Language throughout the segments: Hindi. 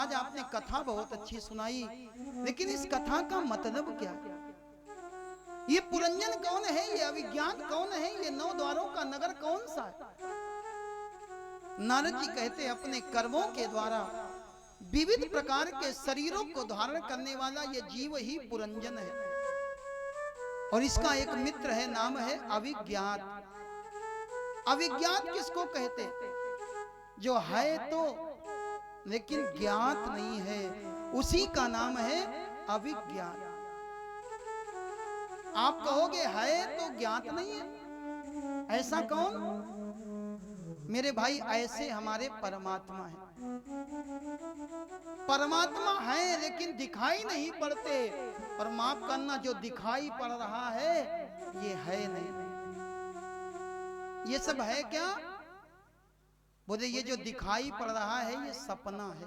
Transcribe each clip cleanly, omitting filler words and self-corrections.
आज आपने कथा बहुत अच्छी सुनाई, लेकिन इस कथा का मतलब क्या है? ये पुरंजन कौन है? ये अभिज्ञात कौन है? ये 9 द्वारों का नगर कौन सा है? नारद जी कहते अपने कर्मों के द्वारा विविध प्रकार के शरीरों को धारण करने वाला ये जीव ही पुरंजन है। और इसका एक मित्र है, नाम है अभिज्ञात। अभिज्ञात किसको कहते? जो है तो लेकिन ज्ञात नहीं है, उसी का नाम है अभिज्ञात। आप कहोगे है तो ज्ञात नहीं है, ऐसा कौन? मेरे भाई, ऐसे हमारे परमात्मा है। परमात्मा है लेकिन दिखाई नहीं पड़ते। और माफ करना, जो दिखाई पड़ रहा है ये है नहीं। ये सब है क्या? बोले ये जो दिखाई पड़ रहा है ये सपना है,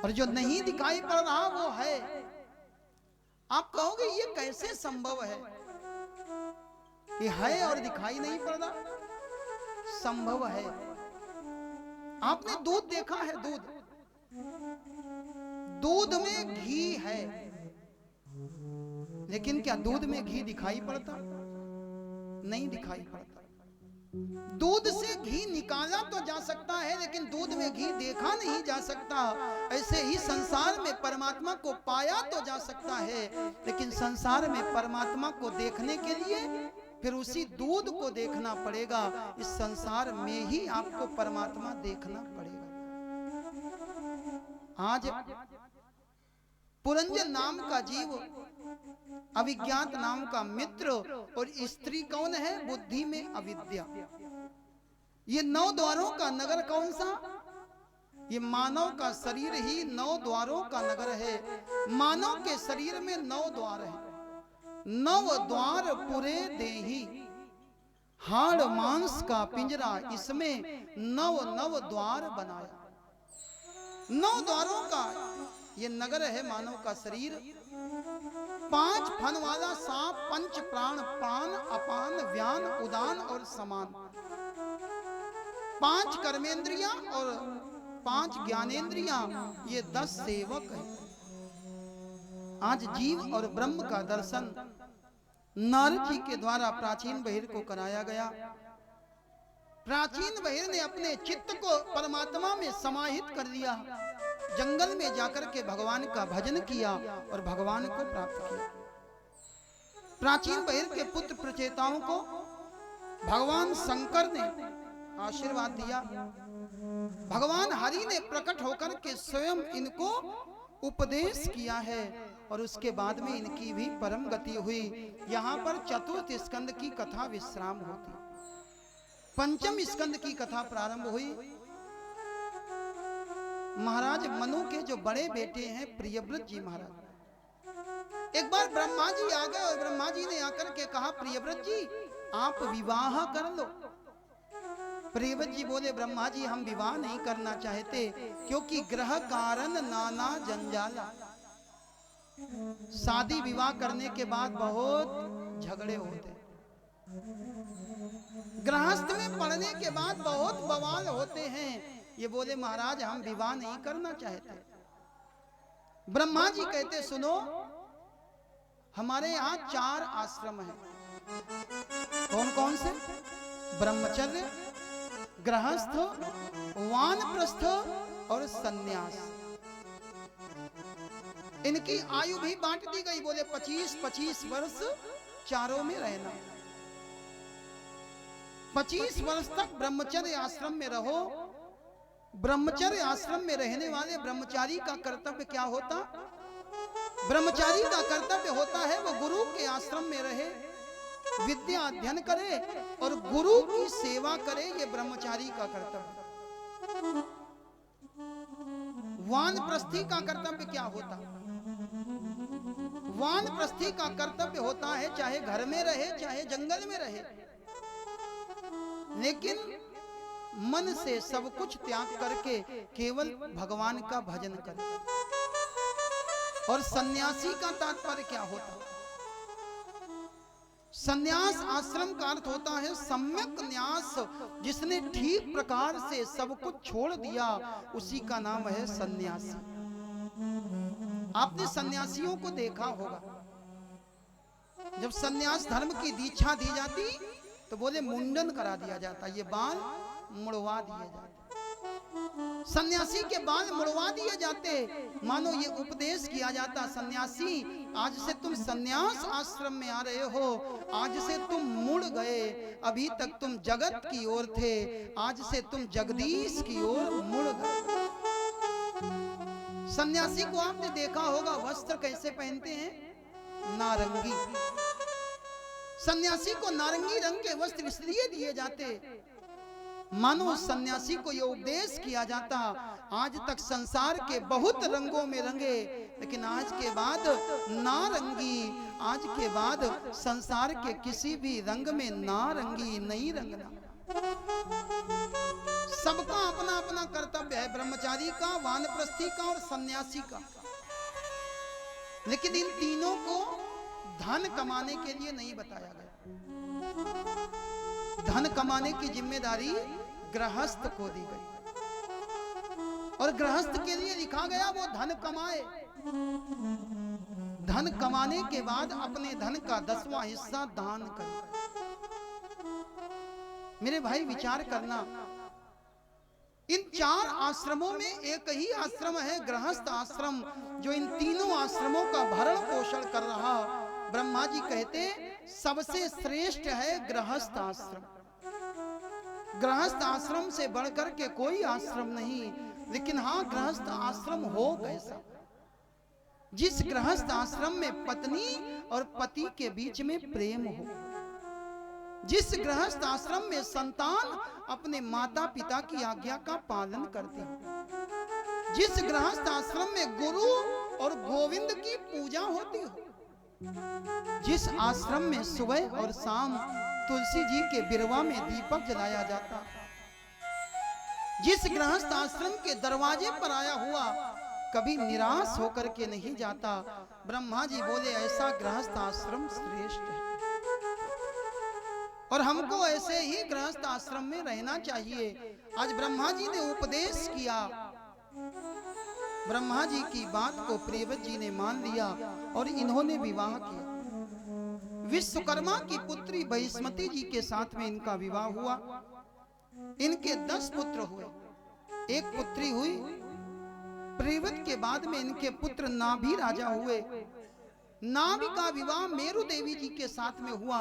और जो नहीं दिखाई पड़ रहा वो है। आप कहोगे ये कैसे संभव है कि है और दिखाई नहीं पड़ रहा? संभव है। आपने दूध देखा है? दूध में घी है, लेकिन क्या दूध में घी दिखाई पड़ता? नहीं दिखाई पड़ता। दूध से घी निकाला तो जा सकता है, लेकिन दूध में घी देखा नहीं जा सकता। ऐसे ही संसार में परमात्मा को पाया तो जा सकता है, लेकिन संसार में परमात्मा को देखने के लिए फिर उसी दूध को देखना पड़ेगा। इस संसार में ही आपको परमात्मा देखना पड़ेगा। आज पुरंजन नाम का जीव, अभिज्ञात नाम का मित्र, और स्त्री कौन है? बुद्धि में अविद्या। ये 9 द्वारों का नगर कौन सा? ये मानव का शरीर ही 9 द्वारों का नगर है। मानव के शरीर में 9 द्वार है। 9 द्वार पुरे देही, हाड़ मांस का पिंजरा, इसमें 9 द्वार बनाया। 9 द्वारों का ये नगर है मानव का शरीर। 5 फन वाला सांप, पंच प्राण, पान, अपान, व्यान, उदान और समान। 5 कर्मेंद्रियां और 5 ज्ञानेंद्रियां, ये 10 सेवक है। आज जीव और ब्रह्म का दर्शन नारद जी के द्वारा प्राचीन बहिर को कराया गया। प्राचीन बहिर ने अपने चित्त को परमात्मा में समाहित कर दिया। जंगल में जाकर के भगवान का भजन किया और भगवान को प्राप्त किया। प्राचीन बहिर के पुत्र प्रचेताओं को भगवान शंकर ने आशीर्वाद दिया। भगवान हरि ने प्रकट होकर के स्वयं इनको उपदेश किया है, और उसके बाद में इनकी भी परम गति हुई। यहाँ पर चतुर्थ स्कंद की कथा विश्राम होती, पंचम स्कंद की कथा प्रारंभ हुई। महाराज मनु के जो बड़े बेटे हैं प्रियव्रत जी महाराज, एक बार ब्रह्मा जी आ गए और ब्रह्मा जी ने आकर के कहा, प्रियव्रत जी आप विवाह कर लो। प्रियव्रत जी बोले, ब्रह्मा जी हम विवाह नहीं करना चाहते, क्योंकि ग्रह कारण नाना जंजाला। शादी विवाह करने के बाद बहुत झगड़े होते, गृहस्थ में पढ़ने के बाद बहुत बवाल होते हैं। ये बोले महाराज हम विवाह नहीं करना चाहते। ब्रह्मा जी कहते, सुनो हमारे यहाँ 4 आश्रम हैं। कौन कौन से? ब्रह्मचर्य, गृहस्थ, वानप्रस्थ और सन्यास। इनकी आयु भी बांट दी गई। बोले 25-25 वर्ष चारों में रहना। 25 वर्ष तक ब्रह्मचर्य आश्रम में रहो। ब्रह्मचर्य आश्रम में रहने वाले ब्रह्मचारी का कर्तव्य क्या होता? ब्रह्मचारी का कर्तव्य होता है वो गुरु के आश्रम में रहे, विद्या अध्ययन करे और गुरु की सेवा करे। ये ब्रह्मचारी का कर्तव्य। वानप्रस्थी का कर्तव्य क्या होता? वानप्रस्थी का कर्तव्य होता है चाहे घर में रहे चाहे जंगल में रहे, लेकिन मन से सब कुछ त्याग करके केवल भगवान का भजन करे। और सन्यासी का तात्पर्य क्या होता? संन्यास आश्रम का अर्थ होता है सम्यक न्यास। जिसने ठीक प्रकार से सब कुछ छोड़ दिया उसी का नाम है सन्यासी। आपने सन्यासियों को देखा होगा, जब सन्यास धर्म की दीक्षा दी जाती तो बोले मुंडन करा दिया जाता, ये बाल मुड़वा दिए जाते। सन्यासी के बाल मुड़वा दिए जाते, मानो ये उपदेश किया जाता, सन्यासी आज से तुम सन्यास आश्रम में आ रहे हो, आज से तुम मुड़ गए, अभी तक तुम जगत की ओर थे, आज से तुम जगदीश की ओर मुड़ गए। सन्यासी को आपने देखा होगा वस्त्र कैसे पहनते हैं, नारंगी। सन्यासी को नारंगी रंग के वस्त्र इसलिए दिए जाते मानो सन्यासी को यह उपदेश किया जाता, आज तक संसार के बहुत रंगों में रंगे, लेकिन आज के बाद नारंगी, आज के बाद संसार के किसी भी रंग में नारंगी नहीं रंगना। सबका अपना अपना कर्तव्य है, ब्रह्मचारी का, वानप्रस्थी का और सन्यासी का, लेकिन इन तीनों को धन कमाने के लिए नहीं बताया गया। धन कमाने की जिम्मेदारी गृहस्थ को दी गई और गृहस्थ के लिए लिखा गया वो धन कमाए। धन कमाने के बाद अपने धन का 10वां हिस्सा दान करे। मेरे भाई विचार करना, इन 4 आश्रमों में एक ही आश्रम है गृहस्थ आश्रम, जो इन तीनों आश्रमों का भरण पोषण कर रहा। ब्रह्मा जी कहते सबसे श्रेष्ठ है गृहस्थ आश्रम। गृहस्थ आश्रम से बढ़कर के कोई आश्रम नहीं, लेकिन हाँ गृहस्थ आश्रम हो कैसा, जिस गृहस्थ आश्रम में पत्नी और पति के बीच में प्रेम हो, जिस गृहस्थ आश्रम में संतान अपने माता पिता की आज्ञा का पालन करते हो, जिस गृहस्थ आश्रम में गुरु और गोविंद की पूजा होती हो, जिस आश्रम में सुबह और शाम तुलसी जी के बिरवा में दीपक जलाया जाता, जिस गृहस्थ आश्रम के दरवाजे पर आया हुआ कभी निराश होकर के नहीं जाता, ब्रह्मा जी बोले ऐसा गृहस्थ आश्रम श्रेष्ठ है और हमको ऐसे ही गृहस्थ आश्रम में रहना चाहिए। आज ब्रह्मा जी ने उपदेश किया, ब्रह्मा जी की बात को प्रियव्रत जी ने मान लिया और इन्होंने विवाह किया। विश्वकर्मा की पुत्री बहिष्मति जी के साथ में इनका विवाह हुआ। इनके 10 पुत्र हुए, एक पुत्री हुई। प्रियव्रत के बाद में इनके पुत्र नाभि राजा हुए। नाभि का विवाह मेरु देवी जी के साथ में हुआ।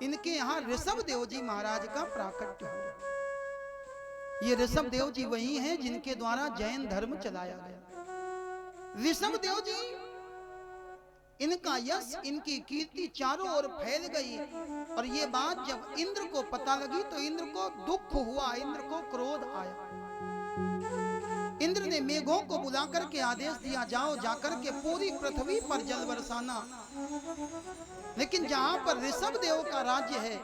इनके यहाँ ऋषभ देव जी महाराज का प्राकट्य हुआ। ये ऋषभ देव जी वही हैं जिनके द्वारा जैन धर्म चलाया गया। ऋषभ देव जी, इनका यश, इनकी कीर्ति चारों ओर फैल गई और ये बात जब इंद्र को पता लगी तो इंद्र को दुख हुआ, इंद्र को क्रोध आया। इंद्र ने मेघों को बुला करके आदेश दिया, जाओ जाकर के पूरी पृथ्वी पर जल बरसाना। लेकिन जहां पर ऋषभ देव का राज्य है,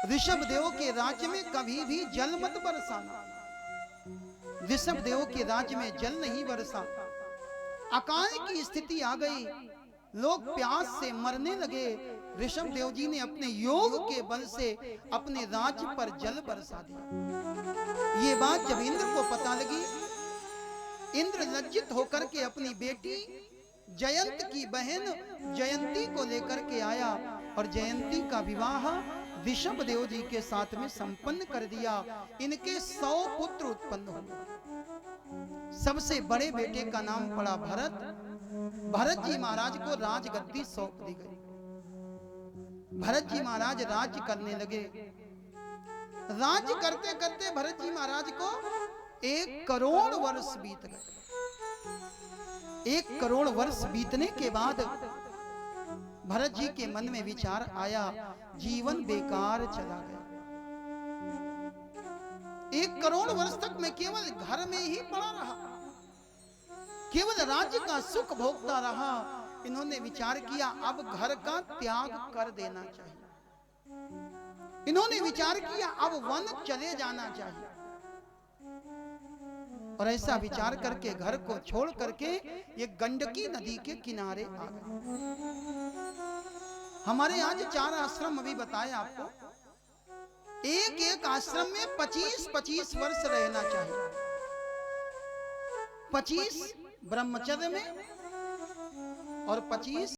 ऋषभ देव के राज्य में कभी भी जल मत बरसाना। ऋषभ देव के राज्य में जल नहीं बरसा। अकाल की स्थिति आ गई, लोग प्यास से मरने लगे। ऋषभ देव जी ने अपने योग के बल से अपने राज्य पर जल बरसा दिया। ये बात जब इंद्र को पता लगी, इंद्र लज्जित होकर के अपनी बेटी जयंत की बहन जयंती को लेकर के आया और जयंती का विवाह ऋषभ देव जी के साथ में संपन्न कर दिया। इनके 100 पुत्र उत्पन्न हुए। सबसे बड़े बेटे का नाम पड़ा भरत। भरत जी महाराज को राजगद्दी सौंप दी गई। भरत जी महाराज राज्य करने लगे। राज्य करते करते भरत जी महाराज को 1 करोड़ वर्ष बीत गए। 1 करोड़ वर्ष बीतने के बाद भरत जी के मन में विचार आया, जीवन बेकार चला गया। 1 करोड़ वर्ष तक मैं केवल घर में ही पड़ा रहा, केवल राज्य का सुख भोगता रहा। इन्होंने विचार किया अब घर का त्याग कर देना चाहिए। इन्होंने विचार किया अब वन चले जाना चाहिए और ऐसा विचार करके घर को छोड़ करके ये गंडकी नदी के किनारे आ गए। हमारे यहाँ जो 4 आश्रम अभी बताए आपको, एक एक आश्रम में 25-25 वर्ष रहना चाहिए। 25 ब्रह्मचर्य में और 25